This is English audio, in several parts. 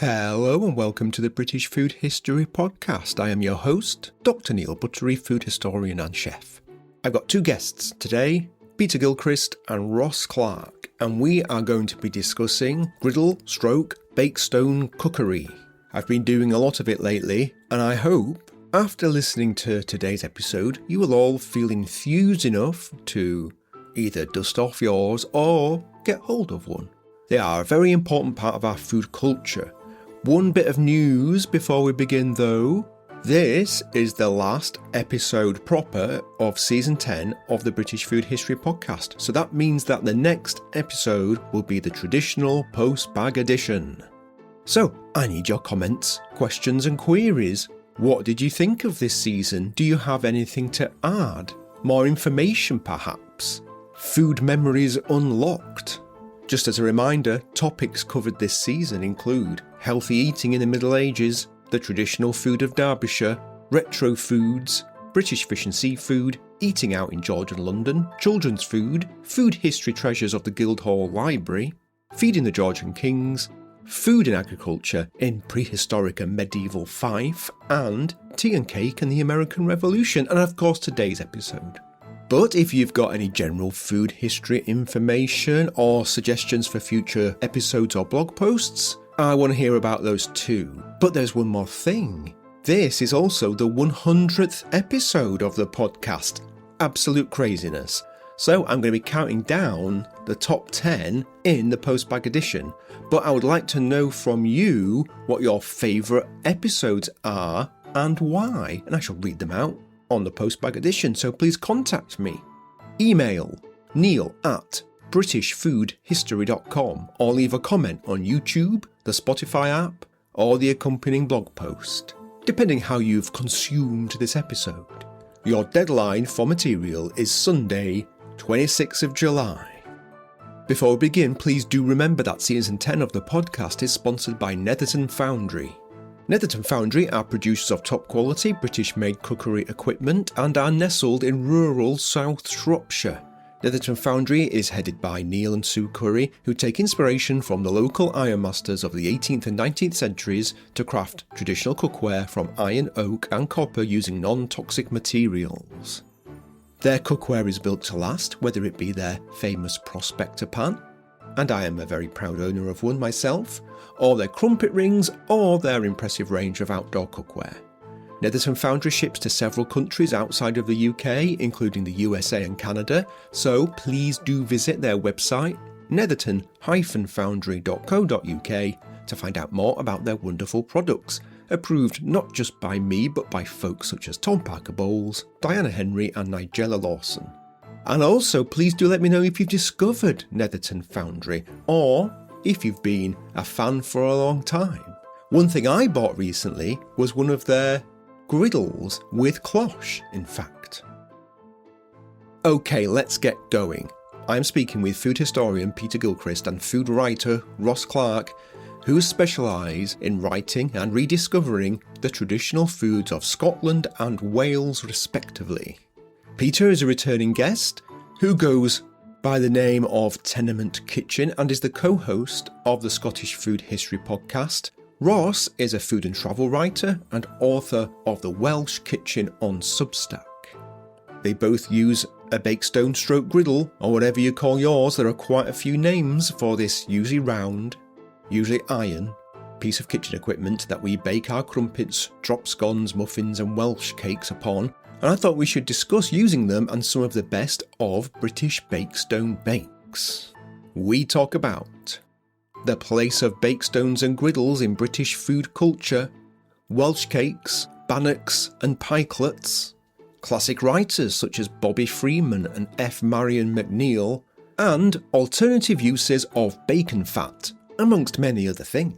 Hello and welcome to the British Food History Podcast. I am your host, Dr. Neil Buttery, food historian and chef. I've got two guests today, Peter Gilchrist and Ross Clarke, and we are going to be discussing griddle / bakestone cookery. I've been doing a lot of it lately, and I hope, after listening to today's episode, you will all feel enthused enough to either dust off yours or get hold of one. They are a very important part of our food culture. One bit of news before we begin though. This is the last episode proper of Season 10 of the British Food History Podcast. So that means that the next episode will be the traditional post-bag edition. So I need your comments, questions and queries. What did you think of this season? Do you have anything to add? More information perhaps? Food memories unlocked? Just as a reminder, topics covered this season include healthy eating in the Middle Ages, the traditional food of Derbyshire, retro foods, British fish and seafood, eating out in Georgian London, children's food, food history treasures of the Guildhall Library, feeding the Georgian kings, food and agriculture in prehistoric and medieval Fife, and tea and cake and the American Revolution, and of course today's episode. But if you've got any general food history information or suggestions for future episodes or blog posts, I want to hear about those too. But there's one more thing. This is also the 100th episode of the podcast. Absolute craziness. So I'm going to be counting down the top 10 in the post-bag edition. But I would like to know from you what your favourite episodes are and why. And I shall read them out on the post-bag edition, so please contact me. Email neil@britishfoodhistory.com or leave a comment on YouTube, the Spotify app, or the accompanying blog post, depending how you've consumed this episode. Your deadline for material is Sunday, 26th of July. Before we begin, please do remember that Season 10 of the podcast is sponsored by Netherton Foundry. Netherton Foundry are producers of top-quality British-made cookery equipment and are nestled in rural South Shropshire. Netherton Foundry is headed by Neil and Sue Curry, who take inspiration from the local ironmasters of the 18th and 19th centuries to craft traditional cookware from iron, oak and copper using non-toxic materials. Their cookware is built to last, whether it be their famous prospector pan, and I am a very proud owner of one myself, or their crumpet rings, or their impressive range of outdoor cookware. Netherton Foundry ships to several countries outside of the UK, including the USA and Canada, so please do visit their website, netherton-foundry.co.uk, to find out more about their wonderful products, approved not just by me but by folks such as Tom Parker Bowles, Diana Henry and Nigella Lawson. And also, please do let me know if you've discovered Netherton Foundry, or if you've been a fan for a long time. One thing I bought recently was one of their griddles with cloche, in fact. Okay, let's get going. I'm speaking with food historian Peter Gilchrist and food writer Ross Clarke, who specialise in writing and rediscovering the traditional foods of Scotland and Wales respectively. Peter is a returning guest who goes by the name of Tenement Kitchen and is the co-host of the Scottish Food History Podcast. Ross is a food and travel writer and author of the Welsh Kitchen on Substack. They both use a bakestone / griddle, or whatever you call yours. There are quite a few names for this usually round, usually iron, piece of kitchen equipment that we bake our crumpets, drop scones, muffins and Welsh cakes upon. And I thought we should discuss using them and some of the best of British bakestone bakes. We talk about the place of bakestones and griddles in British food culture, Welsh cakes, bannocks and pikelets, classic writers such as Bobby Freeman and F. Marion McNeill, and alternative uses of bacon fat, amongst many other things.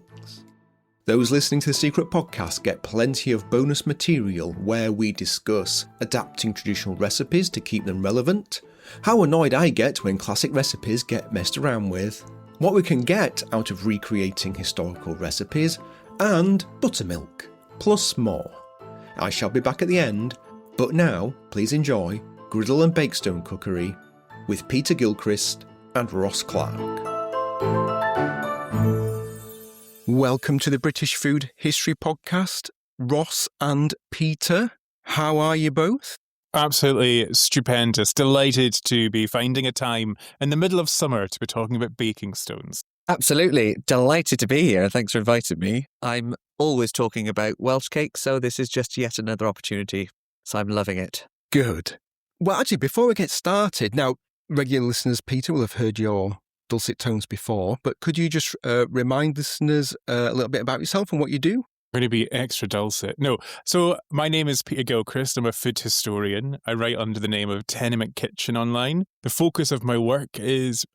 Those listening to the Secret Podcast get plenty of bonus material where we discuss adapting traditional recipes to keep them relevant, how annoyed I get when classic recipes get messed around with, what we can get out of recreating historical recipes, and buttermilk, plus more. I shall be back at the end, but now please enjoy Griddle and Bakestone Cookery with Peter Gilchrist and Ross Clarke. Welcome to the British Food History Podcast, Ross and Peter. How are you both? Absolutely stupendous. Delighted to be finding a time in the middle of summer to be talking about baking stones. Absolutely. Delighted to be here. Thanks for inviting me. I'm always talking about Welsh cake, so this is just yet another opportunity. So I'm loving it. Good. Well, actually, before we get started, now, regular listeners, Peter, will have heard your dulcet tones before, but could you just remind listeners a little bit about yourself and what you do? Going to be extra dulcet. No. So my name is Peter Gilchrist. I'm a food historian. I write under the name of Tenement Kitchen online. The focus of my work it's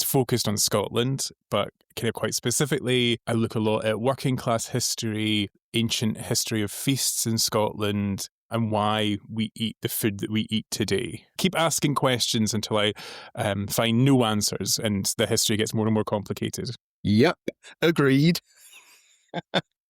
focused on Scotland, but kind of quite specifically, I look a lot at working class history, ancient history of feasts in Scotland, and why we eat the food that we eat today. Keep asking questions until I find no answers and the history gets more and more complicated. Yep, agreed.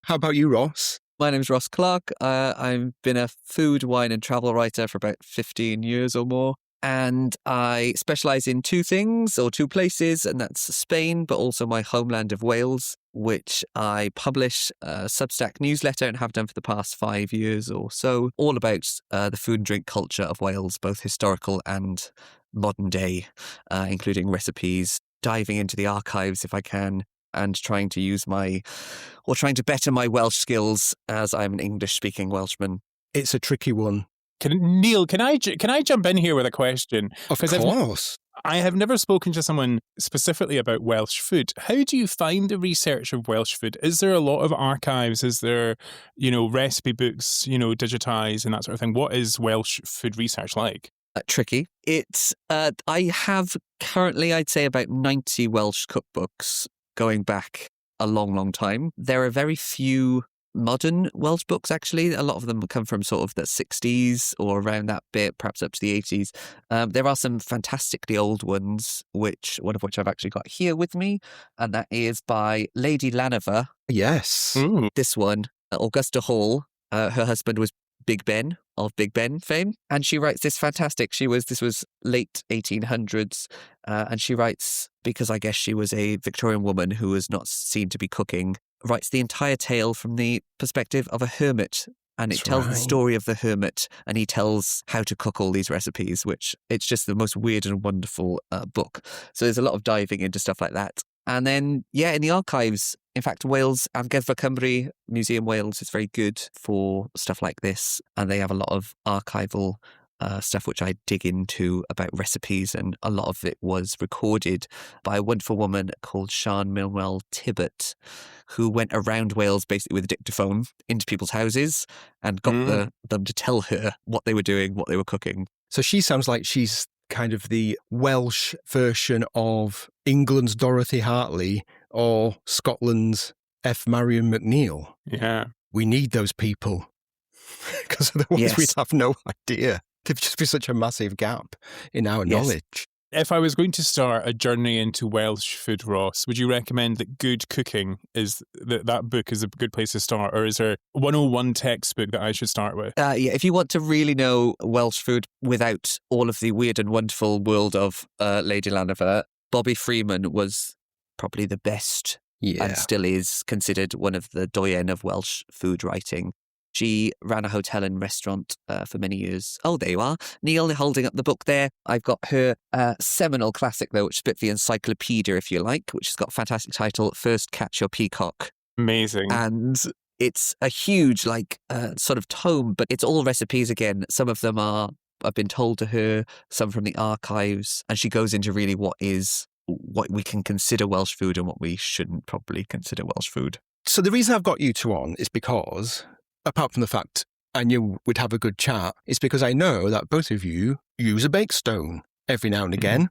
How about you, Ross? My name's Ross Clarke. I've been a food, wine and travel writer for about 15 years or more. And I specialise in two places, and that's Spain, but also my homeland of Wales, which I publish a Substack newsletter and have done for the past 5 years or so, all about the food and drink culture of Wales, both historical and modern day, including recipes, diving into the archives if I can, and trying to better my Welsh skills as I'm an English-speaking Welshman. It's a tricky one. Neil, can I jump in here with a question? Of course. I have never spoken to someone specifically about Welsh food. How do you find the research of Welsh food? Is there a lot of archives? Is there, recipe books, digitised and that sort of thing? What is Welsh food research like? Tricky. I have currently, I'd say, about 90 Welsh cookbooks going back a long, long time. There are very few modern Welsh books, actually. A lot of them come from sort of the 60s or around that bit, perhaps up to the 80s. There are some fantastically old ones, one of which I've actually got here with me, and that is by Lady Llanova. Yes. Ooh. This one, Augusta Hall. Her husband was Big Ben of Big Ben fame. And she writes this fantastic, this was late 1800s. And she writes, because I guess she was a Victorian woman who was not seen to be cooking, writes the entire tale from the perspective of a hermit. And it tells the story of the hermit, and he tells how to cook all these recipes, which it's just the most weird and wonderful book. So there's a lot of diving into stuff like that. And then, in the archives, in fact, Wales, Amgueddfa Cymru, Museum Wales is very good for stuff like this. And they have a lot of archival stuff which I dig into about recipes. And a lot of it was recorded by a wonderful woman called Sian Milwell Tibbet, who went around Wales basically with a dictaphone into people's houses and got them to tell her what they were doing, what they were cooking. So she sounds like she's kind of the Welsh version of England's Dorothy Hartley or Scotland's F. Marion McNeill. Yeah. We need those people because otherwise we'd have no idea. There'd just be such a massive gap in our knowledge. If I was going to start a journey into Welsh food, Ross, would you recommend that Good Cooking is that book is a good place to start? Or is there 101 textbook that I should start with? If you want to really know Welsh food without all of the weird and wonderful world of Lady Llanova, Bobby Freeman was probably the best and still is considered one of the doyen of Welsh food writing. She ran a hotel and restaurant for many years. Oh, there you are. Neil holding up the book there. I've got her seminal classic, though, which is a bit of the encyclopedia, if you like, which has got a fantastic title, First Catch Your Peacock. Amazing. And it's a huge, sort of tome, but it's all recipes again. Some of them I've been told to her, some from the archives. And she goes into really what we can consider Welsh food and what we shouldn't probably consider Welsh food. So the reason I've got you two on is because, apart from the fact I knew we'd have a good chat, it's because I know that both of you use a bakestone every now and again.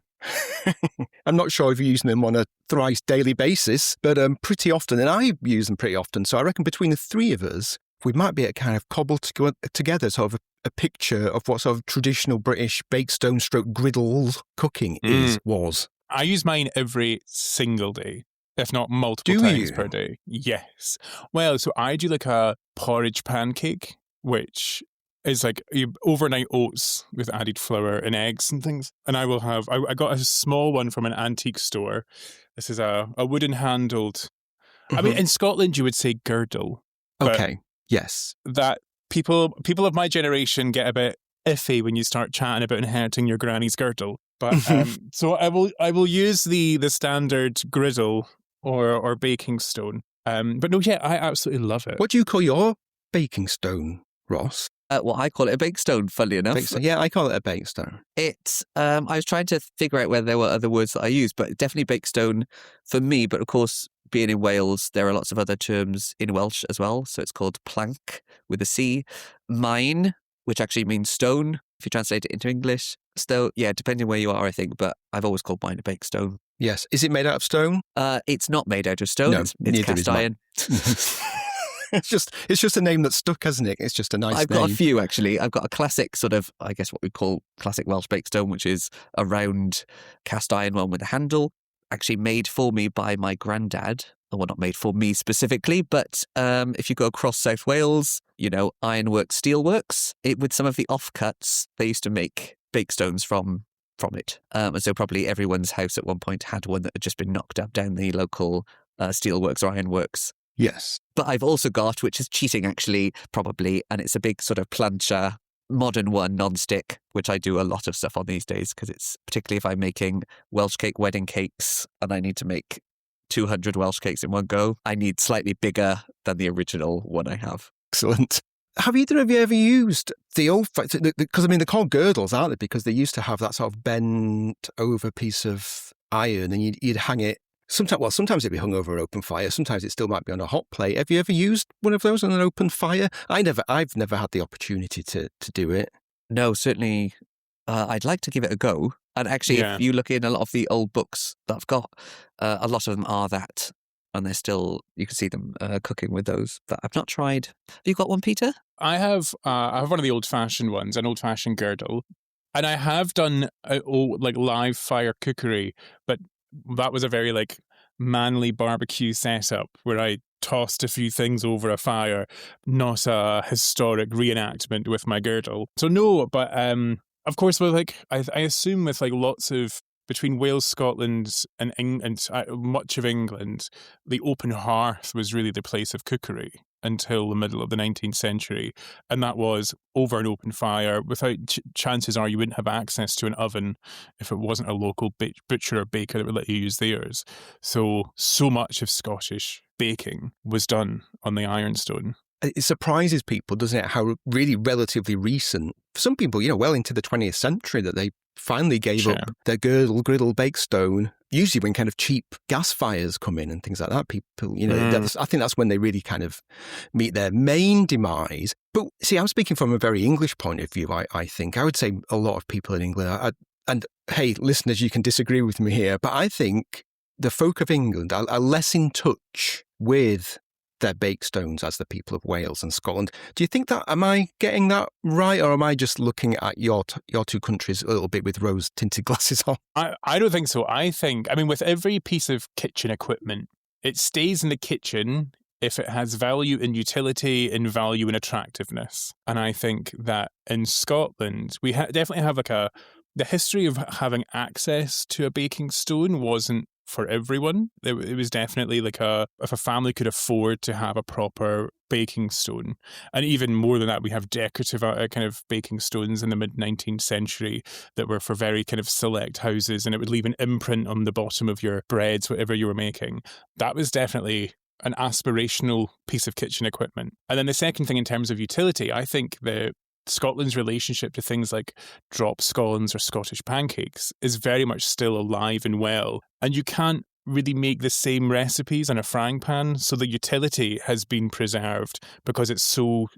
I'm not sure if you're using them on a thrice daily basis, but pretty often, and I use them pretty often. So I reckon between the three of us, we might be able to kind of cobble together sort of a picture of what sort of traditional British bakestone stroke griddle cooking was. I use mine every single day, if not multiple times per day. Yes. Well, so I do like a porridge pancake, which is like overnight oats with added flour and eggs and things. And I will have, I got a small one from an antique store. This is a wooden handled I mean, in Scotland, you would say girdle. Okay, yes. That people of my generation get a bit iffy when you start chatting about inheriting your granny's girdle. But so I will use the standard griddle or baking stone. But no, yeah, I absolutely love it. What do you call your baking stone, Ross? Well, I call it a bakestone, funnily enough. Bakestone. Yeah, I call it a bakestone. It's, I was trying to figure out whether there were other words that I use, but definitely bakestone for me. But of course, being in Wales, there are lots of other terms in Welsh as well. So it's called plank with a C. Mine, which actually means stone, if you translate it into English. So yeah, depending where you are, I think, but I've always called mine a bakestone. Yes. Is it made out of stone? It's not made out of stone. No, it's neither cast is mine. iron. It's just a name that's stuck, hasn't it? It's just a nice name. I've got a few, actually. I've got a classic sort of, I guess what we call classic Welsh bakestone, which is a round cast iron one with a handle, actually made for me by my granddad. Well, not made for me specifically, but if you go across South Wales, ironworks, steelworks, with some of the offcuts, they used to make bakestones from it. And so probably everyone's house at one point had one that had just been knocked up down the local steelworks or ironworks. Yes. But I've also got, which is cheating actually, probably, and it's a big sort of plancha, modern one, non-stick, which I do a lot of stuff on these days because it's particularly if I'm making Welsh cake wedding cakes and I need to make 200 Welsh cakes in one go, I need slightly bigger than the original one I have. Excellent. Have either of you ever used the old, because I mean, they're called girdles, aren't they? Because they used to have that sort of bent over piece of iron and you'd hang it. Sometimes it'd be hung over an open fire. Sometimes it still might be on a hot plate. Have you ever used one of those on an open fire? I've never had the opportunity to do it. No, certainly. I'd like to give it a go. And actually, if you look in a lot of the old books that I've got, a lot of them are that. And they're still, you can see them cooking with those. But I've not tried. Have you got one, Peter? I have one of the old-fashioned ones, an old-fashioned girdle. And I have done live fire cookery, but that was a very manly barbecue setup where I tossed a few things over a fire, not a historic reenactment with my girdle. So no, but of course, I assume with lots of between Wales, Scotland, and much of England, the open hearth was really the place of cookery until the middle of the 19th century. And that was over an open fire. Without chances are you wouldn't have access to an oven if it wasn't a local butcher or baker that would let you use theirs. So much of Scottish baking was done on the ironstone. It surprises people, doesn't it, how really relatively recent, for some people, well into the 20th century, that they finally gave up their girdle, griddle, bakestone. Usually when kind of cheap gas fires come in and things like that, people, I think that's when they really kind of meet their main demise. But see, I'm speaking from a very English point of view, I think. I would say a lot of people in England, and hey, listeners, you can disagree with me here, but I think the folk of England are less in touch with their bakestones as the people of Wales and Scotland. Do you think that, am I getting that right, or am I just looking at your two countries a little bit with rose-tinted glasses on? I don't think so. I mean, with every piece of kitchen equipment, it stays in the kitchen if it has value in utility and value in attractiveness. And I think that in Scotland, we definitely have the history of having access to a baking stone wasn't for everyone. It was definitely if a family could afford to have a proper baking stone. And even more than that, we have decorative kind of baking stones in the mid-19th century that were for very kind of select houses, and it would leave an imprint on the bottom of your breads, whatever you were making. That was definitely an aspirational piece of kitchen equipment. And then the second thing in terms of utility, I think Scotland's relationship to things like drop scones or Scottish pancakes is very much still alive and well. And you can't really make the same recipes on a frying pan. So the utility has been preserved because it's still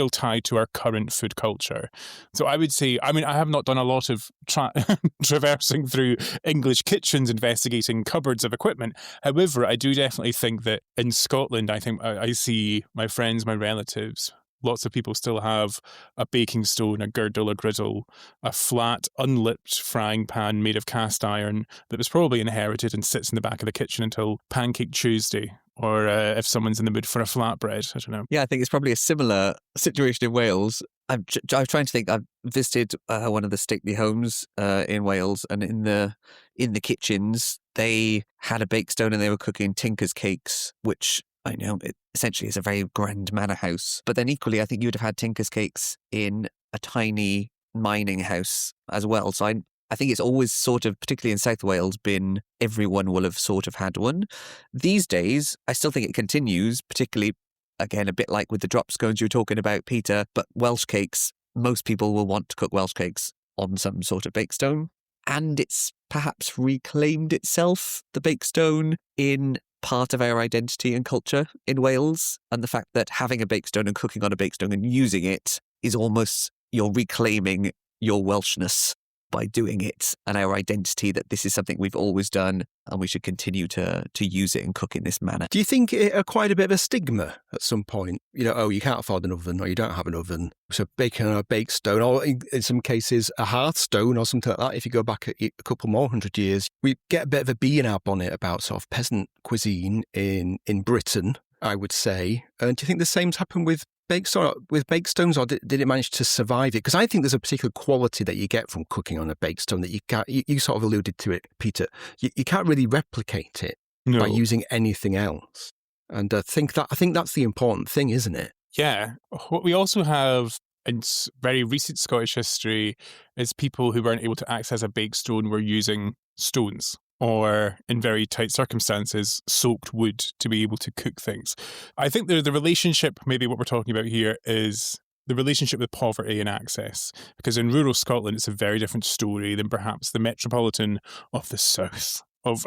tied to our current food culture. So I would say, I mean, I have not done a lot of traversing through English kitchens, investigating cupboards of equipment. However, I do definitely think that in Scotland, I see my friends, my relatives, lots of people still have a baking stone, a girdle, a griddle, a flat, unlipped frying pan made of cast iron that was probably inherited and sits in the back of the kitchen until Pancake Tuesday, or if someone's in the mood for a flatbread, I don't know. Yeah, I think it's probably a similar situation in Wales. I'm trying to think. I've visited one of the stately homes in Wales, and in the kitchens they had a bakestone and they were cooking Tinker's cakes, which I know it essentially is a very grand manor house. But then equally, I think you would have had Tinker's cakes in a tiny mining house as well. So I think it's always sort of, particularly in South Wales, been everyone will have sort of had one. These days, I still think it continues, particularly, again, a bit like with the drop scones you were talking about, Peter, but Welsh cakes, most people will want to cook Welsh cakes on some sort of bakestone. And it's perhaps reclaimed itself, the bakestone, in part of our identity and culture in Wales. And the fact that having a bakestone and cooking on a bakestone and using it is almost you're reclaiming your Welshness by doing it, and our identity that this is something we've always done and we should continue to use it and cook in this manner. Do you think it acquired a bit of a stigma at some point? You know, oh, you can't afford an oven or you don't have an oven. So baking on a bakestone, or in some cases a hearthstone or something like that, if you go back a couple more hundred years, we get a bit of a bee in our bonnet about sort of peasant cuisine in Britain, I would say. And do you think the same's happened with bakestones, or did it manage to survive it? Because I think there's a particular quality that you get from cooking on a bakestone that you can't. You sort of alluded to it, Peter. You can't really replicate it by using anything else. And I think that's the important thing, isn't it? Yeah. What we also have in very recent Scottish history is people who weren't able to access a bakestone were using stones, or in very tight circumstances, soaked wood to be able to cook things. I think the relationship, maybe what we're talking about here, is the relationship with poverty and access. Because in rural Scotland, it's a very different story than perhaps the metropolitan of the south, of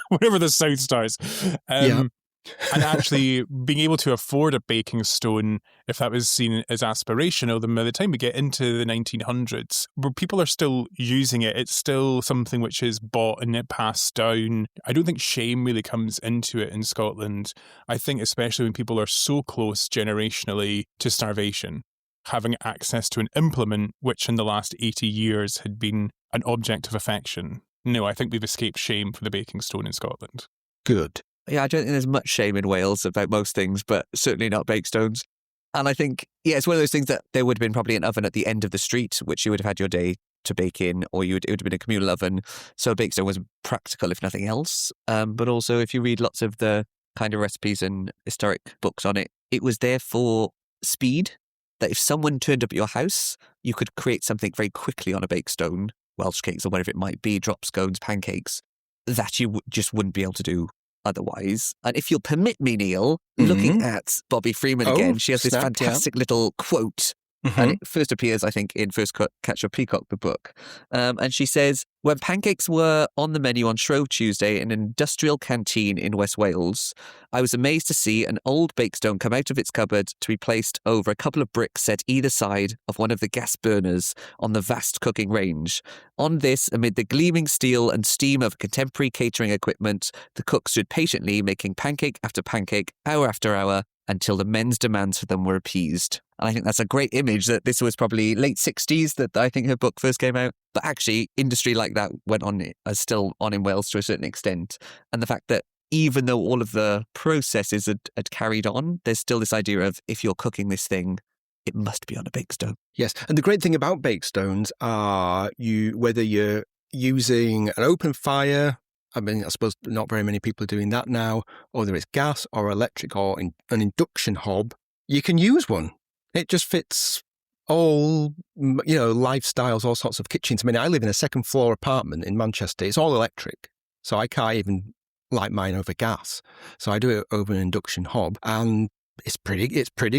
whatever the south stars. And actually being able to afford a baking stone, if that was seen as aspirational, then by the time we get into the 1900s, where people are still using it, it's still something which is bought and passed down. I don't think shame really comes into it in Scotland. I think especially when people are so close generationally to starvation, having access to an implement which in the last 80 years had been an object of affection. No, I think we've escaped shame for the baking stone in Scotland. Good. Yeah, I don't think there's much shame in Wales about most things, but certainly not bakestones. And I think, it's one of those things that there would have been probably an oven at the end of the street, which you would have had your day to bake in, or it would have been a communal oven. So a bakestone was practical, if nothing else. But also, if you read lots of the kind of recipes and historic books on it, it was there for speed, that if someone turned up at your house, you could create something very quickly on a bakestone, Welsh cakes or whatever it might be, drop scones, pancakes, that you just wouldn't be able to do otherwise. And if you'll permit me, Neil, looking at Bobby Freeman again, she has this fantastic little quote, and it first appears, I think, in First Catch a Peacock, the book. And she says, when pancakes were on the menu on Shrove Tuesday in an industrial canteen in West Wales, I was amazed to see an old bakestone come out of its cupboard to be placed over a couple of bricks set either side of one of the gas burners on the vast cooking range. On this, amid the gleaming steel and steam of contemporary catering equipment, the cook stood patiently making pancake after pancake, hour after hour, until the men's demands for them were appeased. And I think that's a great image, that this was probably late 60s that I think her book first came out. But actually, industry like that went on, is still on in Wales to a certain extent. And the fact that even though all of the processes had carried on, there's still this idea of, if you're cooking this thing, it must be on a bakestone. Yes, and the great thing about bakestones are whether you're using an open fire, I mean, I suppose not very many people are doing that now, or whether it's gas or electric or an induction hob, you can use one. It just fits all, lifestyles, all sorts of kitchens. I mean, I live in a second floor apartment in Manchester. It's all electric, so I can't even light mine over gas. So I do it over an induction hob, and it's pretty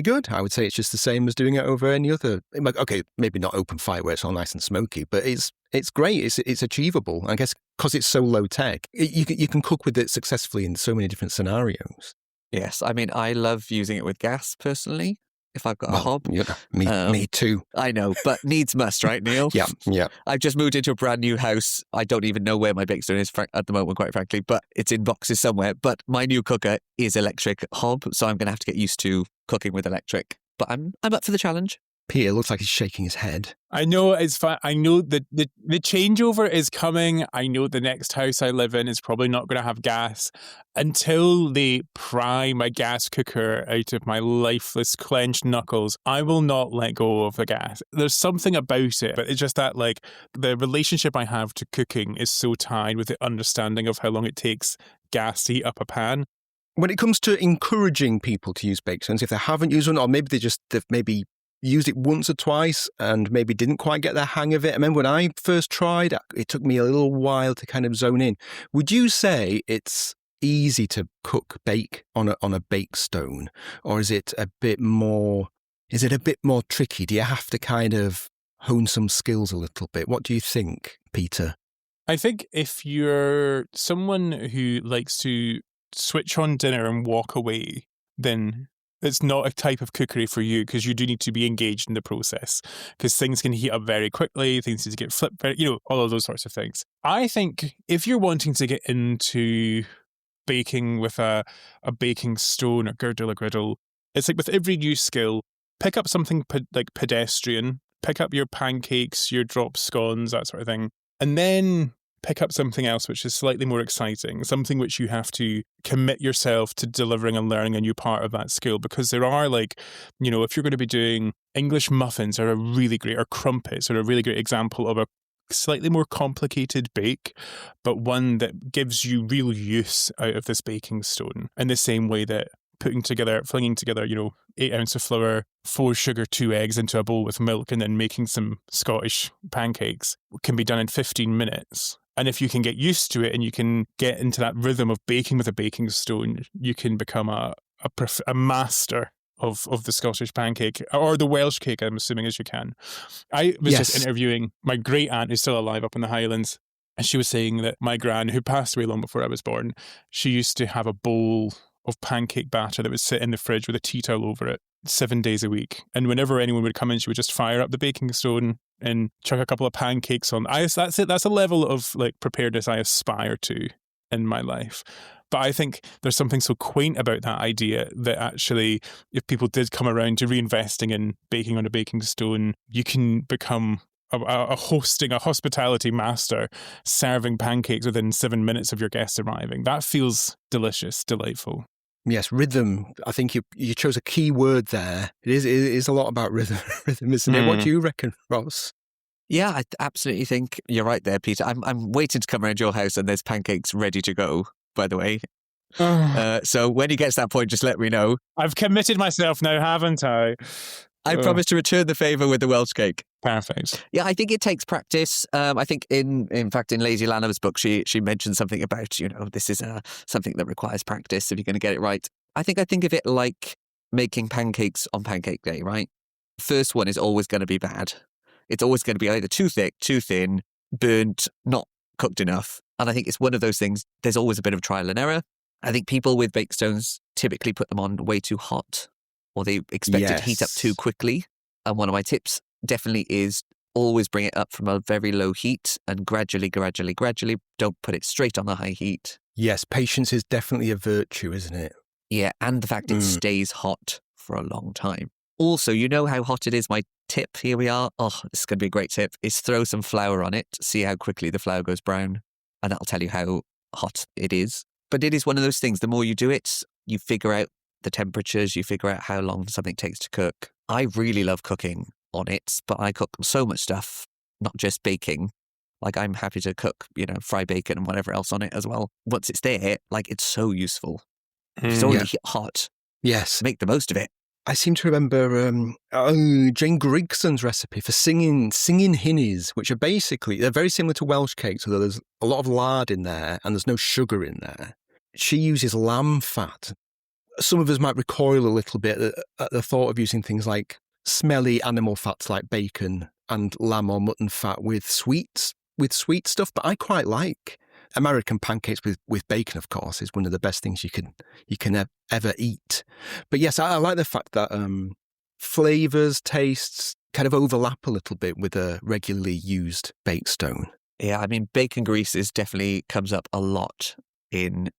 good. I would say it's just the same as doing it over any other. Okay, maybe not open fire where it's all nice and smoky, but it's great. It's achievable. I guess because it's so low tech, you can cook with it successfully in so many different scenarios. Yes, I mean, I love using it with gas personally. If I've got a hob. Yeah, me too. I know, but needs must, right, Neil? Yeah. I've just moved into a brand new house. I don't even know where my bakestone is at the moment, quite frankly, but it's in boxes somewhere. But my new cooker is electric hob, so I'm going to have to get used to cooking with electric. But I'm up for the challenge. Peter looks like he's shaking his head. I know it's fine. I know that the changeover is coming. I know the next house I live in is probably not going to have gas. Until they pry my gas cooker out of my lifeless clenched knuckles, I will not let go of the gas. There's something about it, but it's just that, like, the relationship I have to cooking is so tied with the understanding of how long it takes gas to heat up a pan. When it comes to encouraging people to use bakestones, if they haven't used one, or maybe they've maybe used it once or twice and maybe didn't quite get the hang of it. I remember when I first tried, it took me a little while to kind of zone in. Would you say it's easy to bake on a bakestone, or is it a bit more tricky? Do you have to kind of hone some skills a little bit? What do you think, Peter? I think if you're someone who likes to switch on dinner and walk away, then it's not a type of cookery for you, because you do need to be engaged in the process, because things can heat up very quickly, things need to get flipped very, all of those sorts of things. I think if you're wanting to get into baking with a baking stone, a girdle, a griddle, it's like with every new skill, pick up something like pedestrian, pick up your pancakes, your drop scones, that sort of thing, and then pick up something else which is slightly more exciting, something which you have to commit yourself to delivering and learning a new part of that skill. Because there are, like, if you're going to be doing English muffins or crumpets are a really great example of a slightly more complicated bake, but one that gives you real use out of this baking stone, in the same way that flinging together, 8 ounces of flour, 4 sugar, 2 eggs into a bowl with milk, and then making some Scottish pancakes can be done in 15 minutes. And if you can get used to it and you can get into that rhythm of baking with a baking stone, you can become a master of the Scottish pancake, or the Welsh cake, I'm assuming, as you can. I was just interviewing my great aunt, who's still alive up in the Highlands, and she was saying that my gran, who passed away long before I was born, she used to have a bowl of pancake batter that would sit in the fridge with a tea towel over it 7 days a week. And whenever anyone would come in, she would just fire up the baking stone and chuck a couple of pancakes on. That's it. That's a level of, like, preparedness I aspire to in my life. But I think there's something so quaint about that idea that actually, if people did come around to reinvesting in baking on a baking stone, you can become a hospitality master, serving pancakes within 7 minutes of your guests arriving. That feels delicious, delightful. Yes, rhythm. I think you chose a key word there. It is a lot about rhythm, isn't it? What do you reckon, Ross? Yeah, I absolutely think you're right there, Peter. I'm waiting to come around your house and there's pancakes ready to go, by the way. So when he gets to that point, just let me know. I've committed myself now, haven't I? I promise to return the favour with the Welsh cake. Perfect. Yeah, I think it takes practice. I think in fact, in Lazy Lana's book, she mentioned something about, this is something that requires practice if you're going to get it right. I think of it like making pancakes on pancake day, right? First one is always going to be bad. It's always going to be either too thick, too thin, burnt, not cooked enough. And I think it's one of those things, there's always a bit of trial and error. I think people with bakestones typically put them on way too hot, or they expect it to heat up too quickly. And one of my tips definitely is always bring it up from a very low heat and gradually, don't put it straight on the high heat. Yes, patience is definitely a virtue, isn't it? Yeah, and the fact it stays hot for a long time. Also, you know how hot it is. My tip, here we are. Oh, this is going to be a great tip, is throw some flour on it, see how quickly the flour goes brown, and that'll tell you how hot it is. But it is one of those things, the more you do it, you figure out the temperatures, you figure out how long something takes to cook. I really love cooking on it, but I cook so much stuff, not just baking. Like, I'm happy to cook, fry bacon and whatever else on it as well. Once it's there, like, it's so useful. It's already hot. Yes. Make the most of it. I seem to remember Jane Grigson's recipe for singing hinnies, which are basically, they're very similar to Welsh cakes, although there's a lot of lard in there and there's no sugar in there. She uses lamb fat. Some of us might recoil a little bit at the thought of using things like smelly animal fats like bacon and lamb or mutton fat with sweet stuff, but I quite like American pancakes with bacon, of course, is one of the best things you can ever eat. But yes, I like the fact that flavours, tastes kind of overlap a little bit with a regularly used bakestone. Yeah, I mean, bacon grease definitely comes up a lot in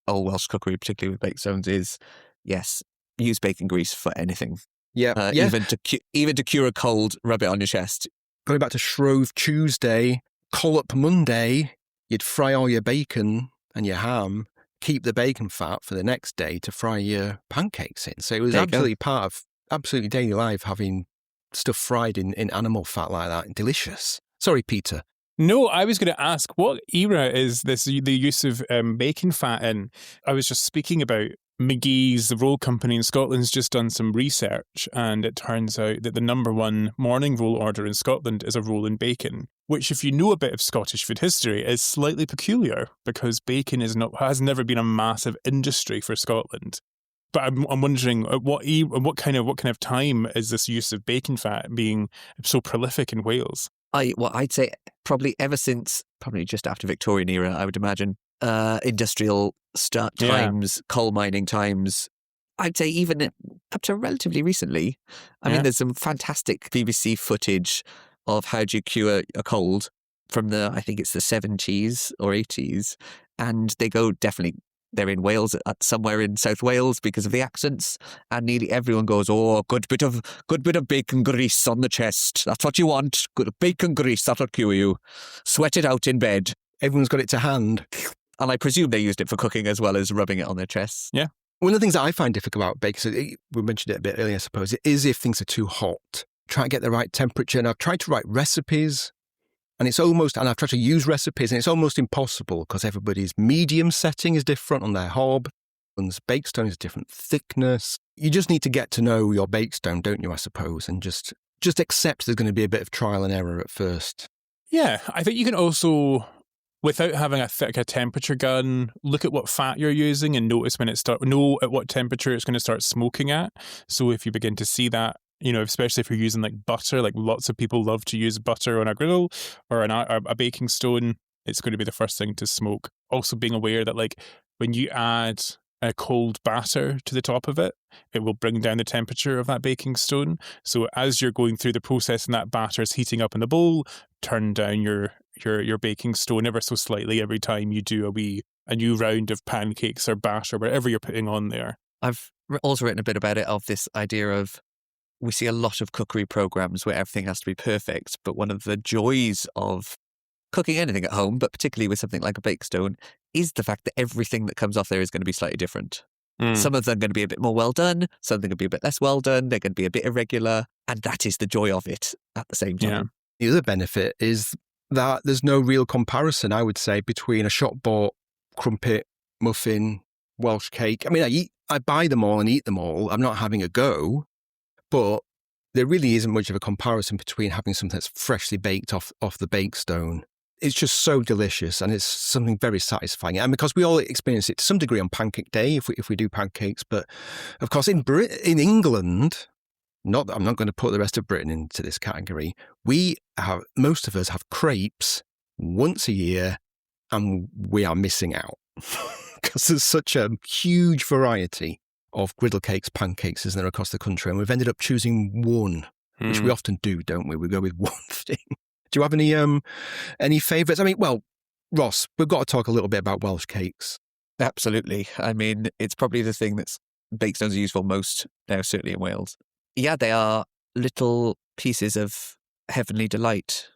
Old Welsh cookery, particularly with bakestones, is, yes, use bacon grease for anything. Yeah. Even to cure a cold, rub it on your chest. Going back to Shrove Tuesday, Collop Monday, you'd fry all your bacon and your ham, keep the bacon fat for the next day to fry your pancakes in. So it was absolutely part of absolutely daily life, having stuff fried in animal fat like that. Delicious. Sorry, Peter. No, I was going to ask, what era is the use of bacon fat in? I was just speaking about McGee's, the roll company in Scotland's just done some research, and it turns out that the number one morning roll order in Scotland is a roll in bacon, which, if you know a bit of Scottish food history, is slightly peculiar because bacon has never been a massive industry for Scotland. But I'm wondering what kind of time is this use of bacon fat being so prolific in Wales? I'd say probably ever since, probably just after Victorian era, I would imagine, industrial start times, coal mining times. I'd say even up to relatively recently. I mean, there's some fantastic BBC footage of how do you cure a cold from I think it's the 70s or 80s. And they go they're in Wales, somewhere in South Wales because of the accents, and nearly everyone goes, "Oh, good bit of bacon grease on the chest. That's what you want. Good bacon grease, that'll cure you. Sweat it out in bed." Everyone's got it to hand. And I presume they used it for cooking as well as rubbing it on their chests. Yeah. One of the things that I find difficult about bacon, so we mentioned it a bit earlier, I suppose, it is if things are too hot. Try to get the right temperature. And I've tried to write recipes, and I've tried to use recipes, and it's almost impossible because everybody's medium setting is different on their hob. And Bakestone is a different thickness. You just need to get to know your Bakestone, don't you, I suppose, and just accept there's going to be a bit of trial and error at first. Yeah, I think you can also, without having a temperature gun, look at what fat you're using and notice know at what temperature it's going to start smoking at. So if you begin to see that, especially if you're using like butter, like lots of people love to use butter on a griddle or a baking stone, it's going to be the first thing to smoke. Also being aware that like when you add a cold batter to the top of it, it will bring down the temperature of that baking stone. So as you're going through the process and that batter is heating up in the bowl, turn down your baking stone ever so slightly every time you do a new round of pancakes or batter, whatever you're putting on there. I've also written a bit about it, of this idea of, we see a lot of cookery programs where everything has to be perfect, but one of the joys of cooking anything at home, but particularly with something like a Bakestone, is the fact that everything that comes off there is going to be slightly different. Some of them are going to be a bit more well done, some of them are going to be a bit less well done, they're going to be a bit irregular, and that is the joy of it at the same time. Yeah. The other benefit is that there's no real comparison, I would say, between a shop-bought crumpet, muffin, Welsh cake. I mean, I buy them all and eat them all. I'm not having a go, but there really isn't much of a comparison between having something that's freshly baked off the Bakestone. It's just so delicious, and it's something very satisfying. And because we all experience it to some degree on Pancake Day, if we do pancakes, but of course in England, I'm not going to put the rest of Britain into this category. Most of us have crepes once a year, and we are missing out because there's such a huge variety of griddle cakes, pancakes, isn't there, across the country, and we've ended up choosing one, which we often do, don't we? We go with one thing. Do you have any favourites? I mean, well, Ross, we've got to talk a little bit about Welsh cakes. Absolutely. I mean, it's probably the thing that's Bakestones are used for most now, certainly in Wales. Yeah, they are little pieces of heavenly delight,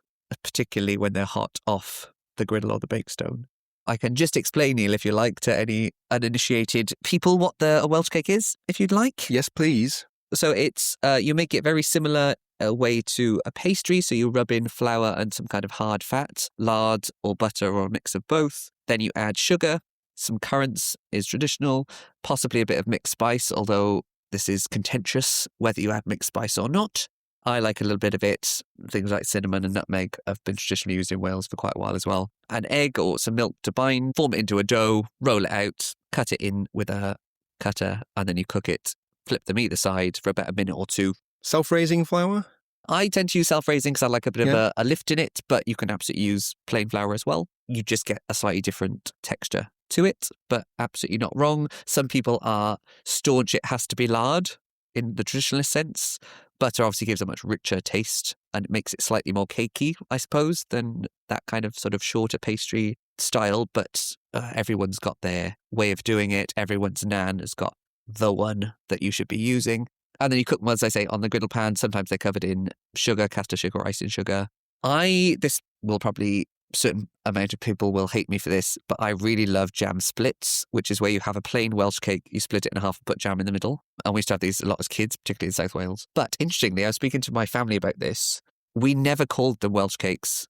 particularly when they're hot off the griddle or the Bakestone. I can just explain, Neil, if you like, to any uninitiated people what a Welsh cake is, if you'd like. Yes, please. So it's you make it very similar way to a pastry. So you rub in flour and some kind of hard fat, lard or butter or a mix of both. Then you add sugar. Some currants is traditional, possibly a bit of mixed spice, although this is contentious whether you add mixed spice or not. I like a little bit of it. Things like cinnamon and nutmeg have been traditionally used in Wales for quite a while as well. An egg or some milk to bind, form it into a dough, roll it out, cut it in with a cutter, and then you cook it. Flip them either side for about a minute or two. Self-raising flour? I tend to use self-raising because I like a bit of a lift in it, but you can absolutely use plain flour as well. You just get a slightly different texture to it, but absolutely not wrong. Some people are staunch it has to be lard in the traditionalist sense. Butter obviously gives a much richer taste and it makes it slightly more cakey, I suppose, than that kind of sort of shorter pastry style. But everyone's got their way of doing it. Everyone's nan has got the one that you should be using. And then you cook them, as I say, on the griddle pan. Sometimes they're covered in sugar, caster sugar, or icing sugar. This will probably, certain amount of people will hate me for this, but I really love jam splits, which is where you have a plain Welsh cake, you split it in half and put jam in the middle. And we used to have these a lot as kids, particularly in South Wales. But interestingly, I was speaking to my family about this. We never called them Welsh cakes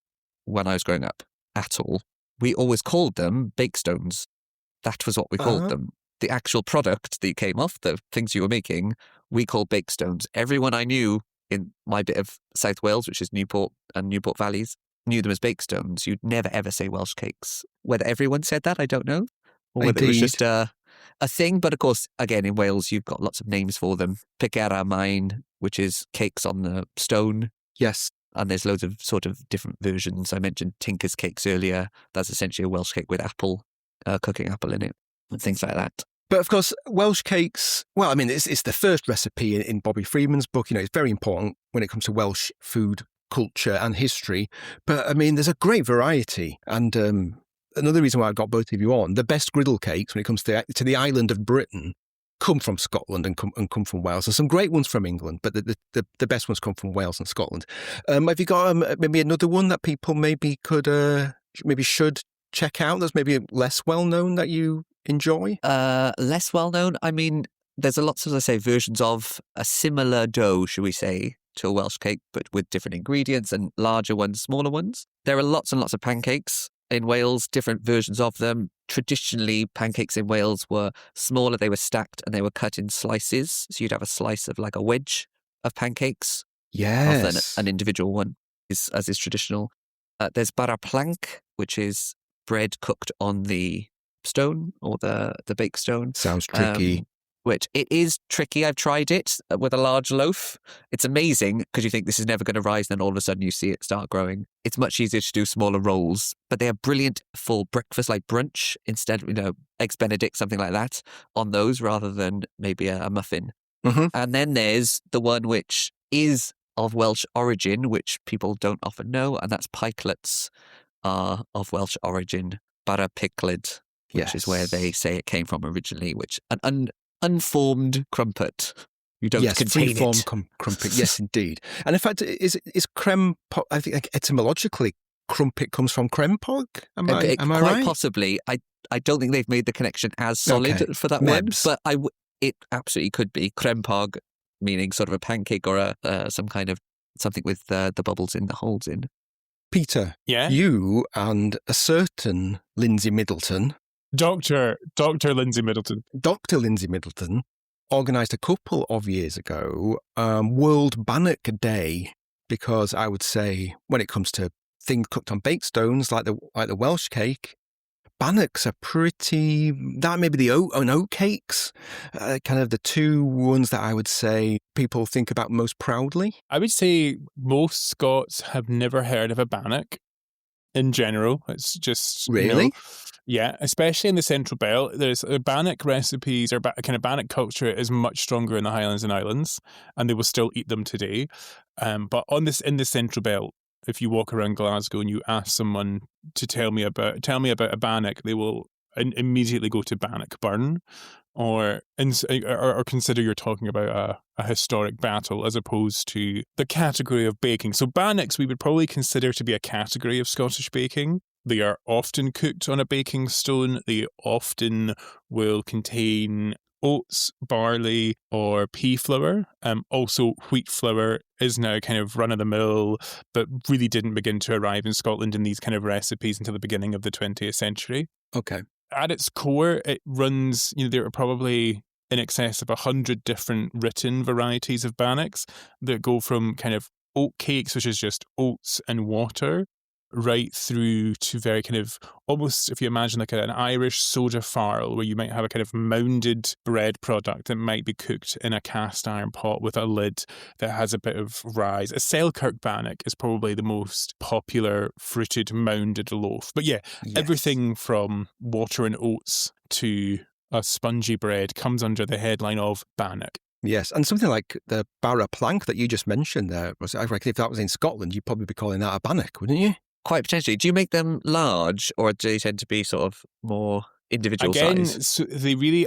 when I was growing up at all. We always called them bakestones. That was what we called them. The actual product that came off, the things you were making, we called bakestones. Everyone I knew in my bit of South Wales, which is Newport and Newport Valleys, knew them as bakestones. You'd never ever say Welsh cakes. Whether everyone said that, I don't know. Or whether it was just a thing. But of course, again, in Wales, you've got lots of names for them. Pikelets mine, which is cakes on the stone. Yes. And there's loads of sort of different versions. I mentioned Tinker's cakes earlier. That's essentially a Welsh cake with apple, cooking apple in it, and things like that. But of course, Welsh cakes, well, I mean, it's the first recipe in Bobby Freeman's book. You know, it's very important when it comes to Welsh food culture and history. But I mean, there's a great variety. And another reason why I got both of you on, the best griddle cakes when it comes to the island of Britain come from Scotland and come from Wales. There's some great ones from England, but the best ones come from Wales and Scotland. Have you got maybe another one that people maybe should check out that's maybe less well known that you enjoy? Less well known. I mean, there's lots, as I say, versions of a similar dough, should we say, to a Welsh cake, but with different ingredients and larger ones, smaller ones. There are lots and lots of pancakes in Wales, different versions of them. Traditionally, pancakes in Wales were smaller, they were stacked and they were cut in slices. So you'd have a slice of like a wedge of pancakes. Yes. Rather than an individual one, as is traditional. There's bara plank, which is bread cooked on the stone or the bakestone. Sounds tricky. Which it is tricky. I've tried it with a large loaf. It's amazing because you think this is never going to rise, then all of a sudden you see it start growing. It's much easier to do smaller rolls, but they are brilliant for breakfast, like brunch, instead of, Eggs Benedict, something like that, on those rather than maybe a muffin. Mm-hmm. And then there's the one which is of Welsh origin, which people don't often know, and that's pikelets are of Welsh origin. Bara pikeled, which is where they say it came from originally, which an unformed crumpet. You don't contain it. Yes, crumpet. Yes, indeed. And in fact, is creme? I think etymologically, crumpet comes from crempog. Am I right? Quite possibly. I don't think they've made the connection as solid for that Nebs. one, but it absolutely could be crempog, meaning sort of a pancake or some kind of something with the bubbles in the holes in. Peter, you and a certain Lindsay Middleton. Dr. Lindsay Middleton. Dr. Lindsay Middleton organised a couple of years ago World Bannock Day, because I would say when it comes to things cooked on bakestones like the Welsh cake, bannocks are pretty. That maybe the oat cakes, kind of the two ones that I would say people think about most proudly. I would say most Scots have never heard of a bannock. In general, it's just really. Yeah, especially in the Central Belt, there's bannock recipes or kind of bannock culture is much stronger in the Highlands and Islands, and they will still eat them today. But in the Central Belt, if you walk around Glasgow and you ask someone to tell me about a bannock, they will immediately go to Bannockburn, or consider you're talking about a historic battle as opposed to the category of baking. So bannocks we would probably consider to be a category of Scottish baking. They are often cooked on a baking stone. They often will contain oats, barley, or pea flour. Also, wheat flour is now kind of run-of-the-mill, but really didn't begin to arrive in Scotland in these kind of recipes until the beginning of the 20th century. Okay. At its core, it runs, there are probably in excess of 100 different written varieties of bannocks that go from kind of oat cakes, which is just oats and water, right through to very kind of almost, if you imagine like an Irish soda farl, where you might have a kind of mounded bread product that might be cooked in a cast iron pot with a lid that has a bit of rise. A Selkirk bannock is probably the most popular fruited mounded loaf. But everything from water and oats to a spongy bread comes under the headline of bannock. Yes, and something like the bara plank that you just mentioned there, I reckon if that was in Scotland, you'd probably be calling that a bannock, wouldn't you? Quite potentially. Do you make them large, or do they tend to be sort of more individual Again, size? so they really,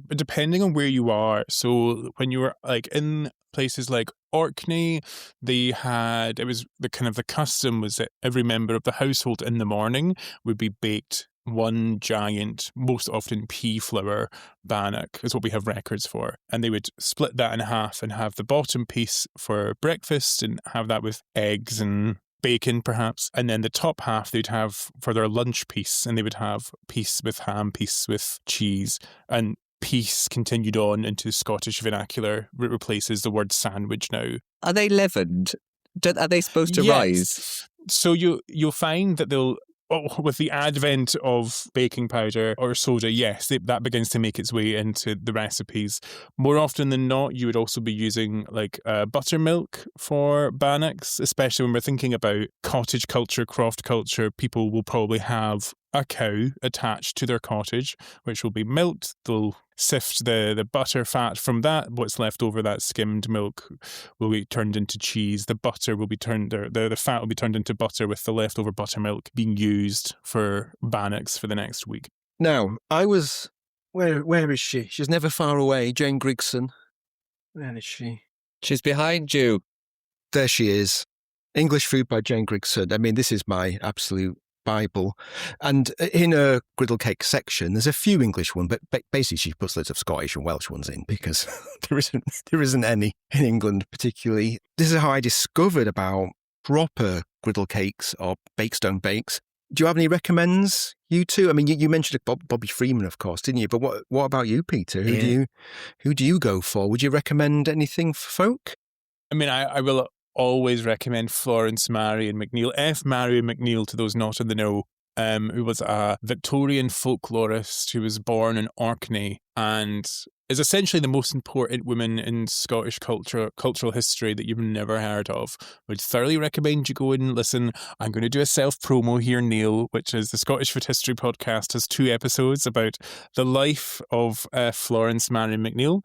depending on where you are. So when you were like in places like Orkney, it was the custom was that every member of the household in the morning would be baked one giant, most often pea flour bannock is what we have records for. And they would split that in half and have the bottom piece for breakfast and have that with eggs and bacon perhaps, and then the top half they'd have for their lunch piece, and they would have piece with ham, piece with cheese, and piece continued on into Scottish vernacular. It replaces the word sandwich now. Are they leavened? Are they supposed to rise? So you'll find that with the advent of baking powder or soda, yes, that begins to make its way into the recipes. More often than not, you would also be using like buttermilk for bannocks, especially when we're thinking about cottage culture, croft culture. People will probably have a cow attached to their cottage, which will be milked. They'll sift the butter fat from that. What's left over, that skimmed milk, will be turned into cheese. The butter will be the fat will be turned into butter, with the leftover buttermilk being used for bannocks for the next week. Now, where is she? She's never far away. Jane Grigson. Where is she? She's behind you. There she is. English Food by Jane Grigson. I mean, this is my absolute Bible. And in a griddle cake section, there's a few English ones, but basically she puts loads of Scottish and Welsh ones in because there isn't any in England particularly. This is how I discovered about proper griddle cakes or Bakestone bakes. Do you have any recommends, you two? I mean, you mentioned Bobby Freeman, of course, didn't you? But what about you, Peter? Who do you go for? Would you recommend anything for folk? I mean, I will always recommend Florence Marion McNeill, F. Marion McNeill, to those not in the know, who was a Victorian folklorist who was born in Orkney and is essentially the most important woman in Scottish cultural history that you've never heard of. Would thoroughly recommend you go and listen. I'm going to do a self-promo here, Neil, which is the Scottish Food History podcast, has 2 episodes about the life of Florence Marion McNeill.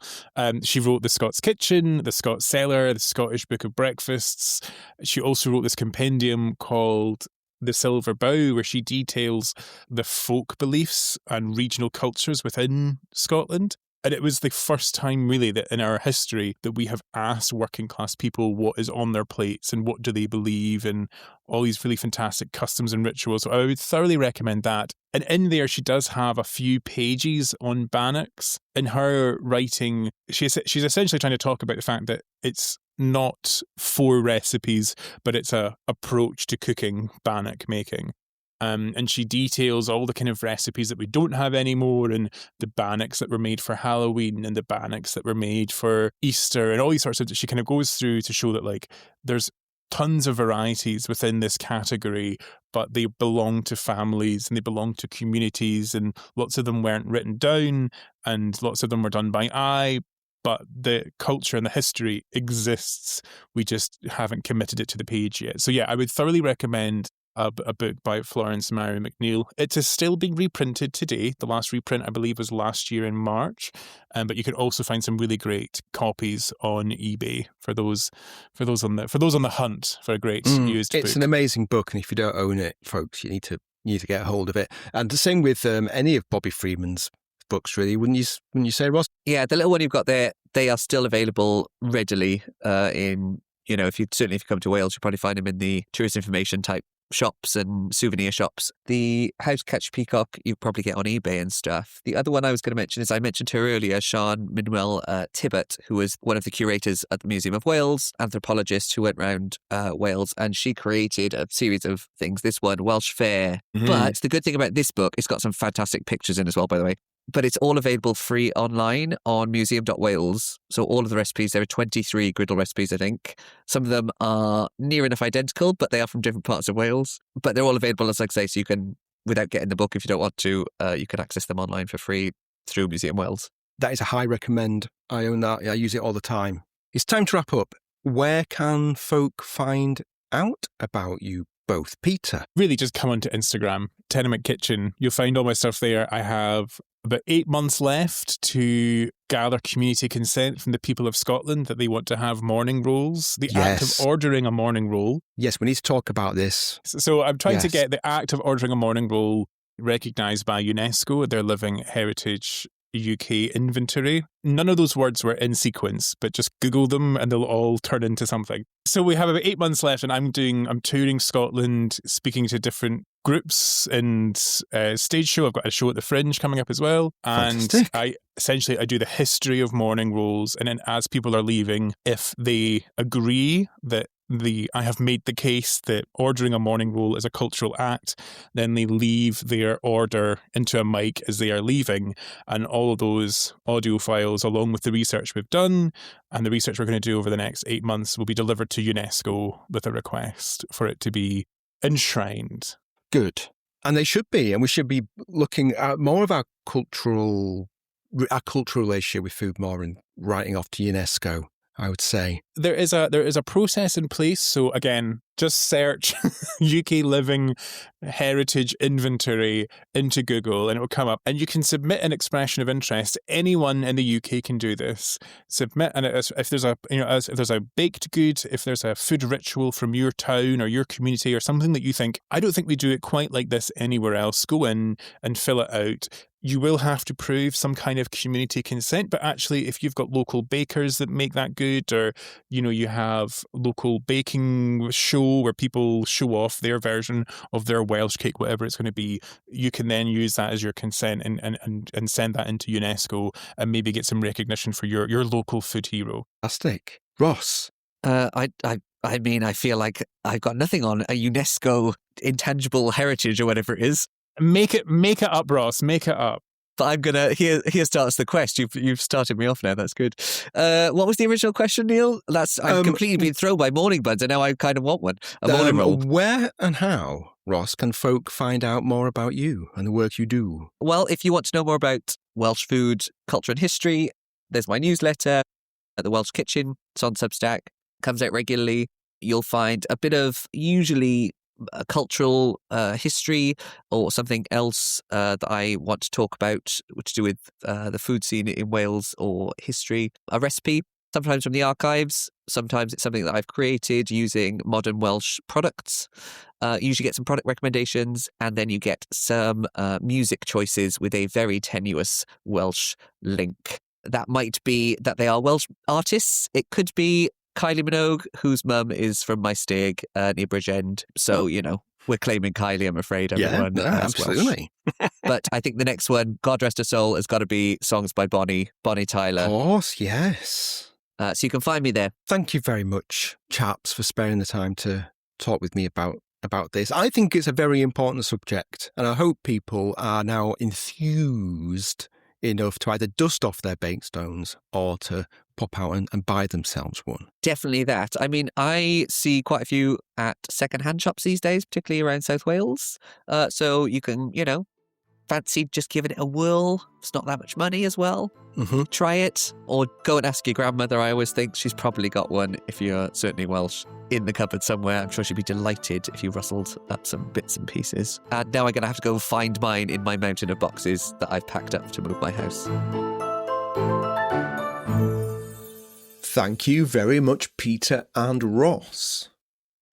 She wrote The Scots Kitchen, The Scots Cellar, The Scottish Book of Breakfasts. She also wrote this compendium called The Silver Bough, where she details the folk beliefs and regional cultures within Scotland. And it was the first time really that in our history that we have asked working class people what is on their plates and what do they believe, and all these really fantastic customs and rituals. So I would thoroughly recommend that. And in there, she does have a few pages on bannocks. In her writing, she's essentially trying to talk about the fact that it's not 4 recipes, but it's a approach to cooking bannock making. And she details all the kind of recipes that we don't have anymore, and the bannocks that were made for Halloween and the bannocks that were made for Easter and all these sorts of. She kind of goes through to show that like there's tons of varieties within this category, but they belong to families and they belong to communities, and lots of them weren't written down and lots of them were done by eye. But the culture and the history exists. We just haven't committed it to the page yet. So yeah, I would thoroughly recommend a book by Florence Marion McNeill. It is still being reprinted today. The last reprint, I believe, was last year in March. But you can also find some really great copies on eBay for those on the hunt for a great used book. It's an amazing book, and if you don't own it, folks, you need to get a hold of it. And the same with any of Bobby Freeman's books, really, wouldn't you say, Ross? Yeah, the little one you've got there, they are still available readily in, if you come to Wales, you'll probably find them in the tourist information type shops and souvenir shops. The House Catch Peacock you probably get on eBay and stuff. The other one I was going to mention is I mentioned her earlier, Sian Manuel Tibbett, who was one of the curators at the Museum of Wales, anthropologist who went around Wales, and she created a series of things. This one, Welsh Fare. Mm-hmm. But the good thing about this book, it's got some fantastic pictures in as well, by the way. But it's all available free online on museum.wales. So all of the recipes, there are 23 griddle recipes, I think. Some of them are near enough identical, but they are from different parts of Wales. But they're all available, as I say, so you can, without getting the book, if you don't want to, you can access them online for free through Museum Wales. That is a high recommend. I own that. I use it all the time. It's time to wrap up. Where can folk find out about you both? Peter? Really just come onto Instagram, Tenement Kitchen. You'll find all my stuff there. I have about 8 months left to gather community consent from the people of Scotland that they want to have morning rolls. The act of ordering a morning roll. Yes, we need to talk about this. So I'm trying to get the act of ordering a morning roll recognised by UNESCO, their Living Heritage UK inventory. None of those words were in sequence, but just Google them and they'll all turn into something. So we have about 8 months left, and I'm touring Scotland, speaking to different groups and stage show. I've got a show at the Fringe coming up as well. And Fantastic. I do the history of morning rolls, and then as people are leaving, if they agree that I have made the case that ordering a morning roll is a cultural act, then they leave their order into a mic as they are leaving, and all of those audio files, along with the research we've done and the research we're going to do over the next 8 months, will be delivered to UNESCO with a request for it to be enshrined. Good. And they should be, and we should be looking at more of our cultural relationship with food more and writing off to UNESCO, I would say. There is a process in place. So again, just search UK Living Heritage Inventory into Google and it will come up. And you can submit an expression of interest. Anyone in the UK can do this. Submit, and if there's a baked good, if there's a food ritual from your town or your community or something that you think, I don't think we do it quite like this anywhere else, go in and fill it out. You will have to prove some kind of community consent, but actually if you've got local bakers that make that good, or you have local baking show where people show off their version of their Welsh cake, whatever it's going to be, you can then use that as your consent and send that into UNESCO and maybe get some recognition for your local food hero. Fantastic. Ross? I mean, I feel like I've got nothing on a UNESCO intangible heritage or whatever it is. Make it up, Ross. Make it up. But I'm gonna here starts the quest. You've started me off now. That's good. What was the original question, Neil? I've completely been thrown by morning buds, and now I kind of want one. A morning roll. Where and how, Ross, can folk find out more about you and the work you do? Well, if you want to know more about Welsh food, culture, and history, there's my newsletter at the Welsh Kitchen. It's on Substack. Comes out regularly. You'll find a bit of usually a cultural history or something else that I want to talk about, which to do with the food scene in Wales or history. A recipe, sometimes from the archives, sometimes it's something that I've created using modern Welsh products. You usually get some product recommendations, and then you get some music choices with a very tenuous Welsh link. That might be that they are Welsh artists. It could be Kylie Minogue, whose mum is from my Steg near Bridgend. So, we're claiming Kylie, I'm afraid, everyone. Yeah, absolutely. But I think the next one, God Rest Her Soul, has got to be songs by Bonnie Tyler. Of course, yes. So you can find me there. Thank you very much, chaps, for sparing the time to talk with me about this. I think it's a very important subject, and I hope people are now enthused enough to either dust off their bakestones or to pop out and buy themselves one. Definitely that. I mean, I see quite a few at second-hand shops these days, particularly around South Wales. So you can, fancy just giving it a whirl. It's not that much money as well. Mm-hmm. Try it, or go and ask your grandmother. I always think she's probably got one, if you're certainly Welsh, in the cupboard somewhere. I'm sure she'd be delighted if you rustled up some bits and pieces. And now I'm going to have to go find mine in my mountain of boxes that I've packed up to move my house. Thank you very much, Peter and Ross.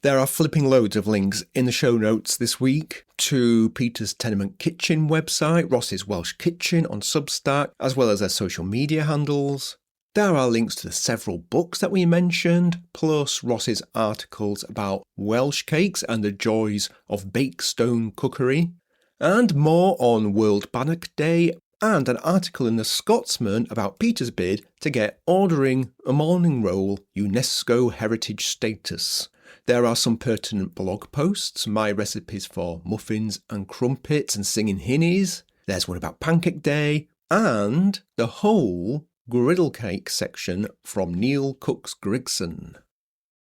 There are flipping loads of links in the show notes this week to Peter's Tenement Kitchen website, Ross's Welsh Kitchen on Substack, as well as their social media handles. There are links to the several books that we mentioned, plus Ross's articles about Welsh cakes and the joys of Bakestone cookery, and more on World Bannock Day, and an article in The Scotsman about Peter's bid to get ordering a morning roll UNESCO heritage status. There are some pertinent blog posts, my recipes for muffins and crumpets and singing hinnies. There's one about Pancake Day, and the whole griddle cake section from Neil Cooks Grigson.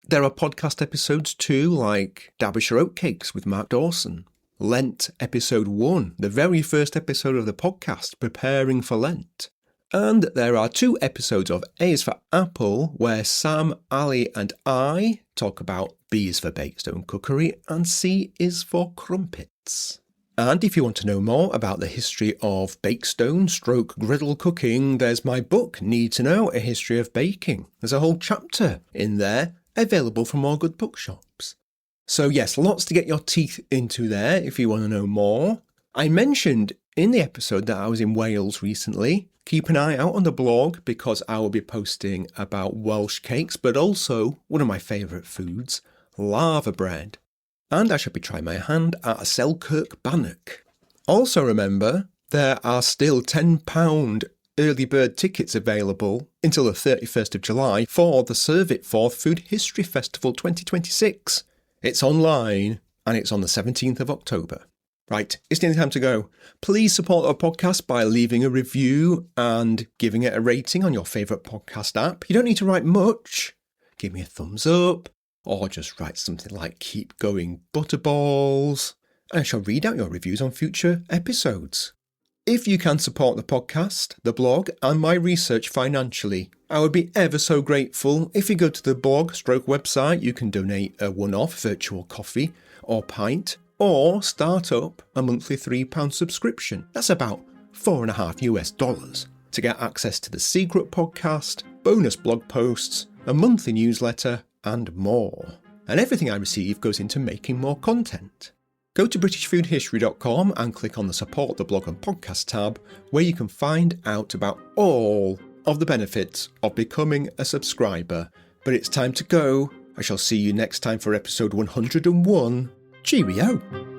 There are podcast episodes too, like Derbyshire Oatcakes with Mark Dawson, Lent episode 1, the very first episode of the podcast, Preparing for Lent. And there are 2 episodes of A is for Apple, where Sam, Ali and I talk about B is for Bakestone cookery and C is for crumpets. And if you want to know more about the history of Bakestone / griddle cooking, there's my book, Need to Know, A History of Baking. There's a whole chapter in there, available from all good bookshops. So yes, lots to get your teeth into there if you want to know more. I mentioned in the episode that I was in Wales recently. Keep an eye out on the blog because I will be posting about Welsh cakes, but also one of my favourite foods, lava bread. And I shall be trying my hand at a Selkirk bannock. Also remember, there are still £10 early bird tickets available until the 31st of July for the Serve It Forth Food History Festival 2026. It's online and it's on the 17th of October. Right, it's nearly time to go. Please support our podcast by leaving a review and giving it a rating on your favourite podcast app. You don't need to write much. Give me a thumbs up or just write something like "Keep Going Butterballs." And I shall read out your reviews on future episodes. If you can support the podcast, the blog and my research financially, I would be ever so grateful. If you go to the blog/website, you can donate a one-off virtual coffee or pint, or start up a monthly £3 subscription. That's about $4.50 to get access to the secret podcast, bonus blog posts, a monthly newsletter, and more. And everything I receive goes into making more content. Go to BritishFoodHistory.com and click on the Support the Blog and Podcast tab, where you can find out about all of the benefits of becoming a subscriber. But it's time to go. I shall see you next time for episode 101. Cheerio!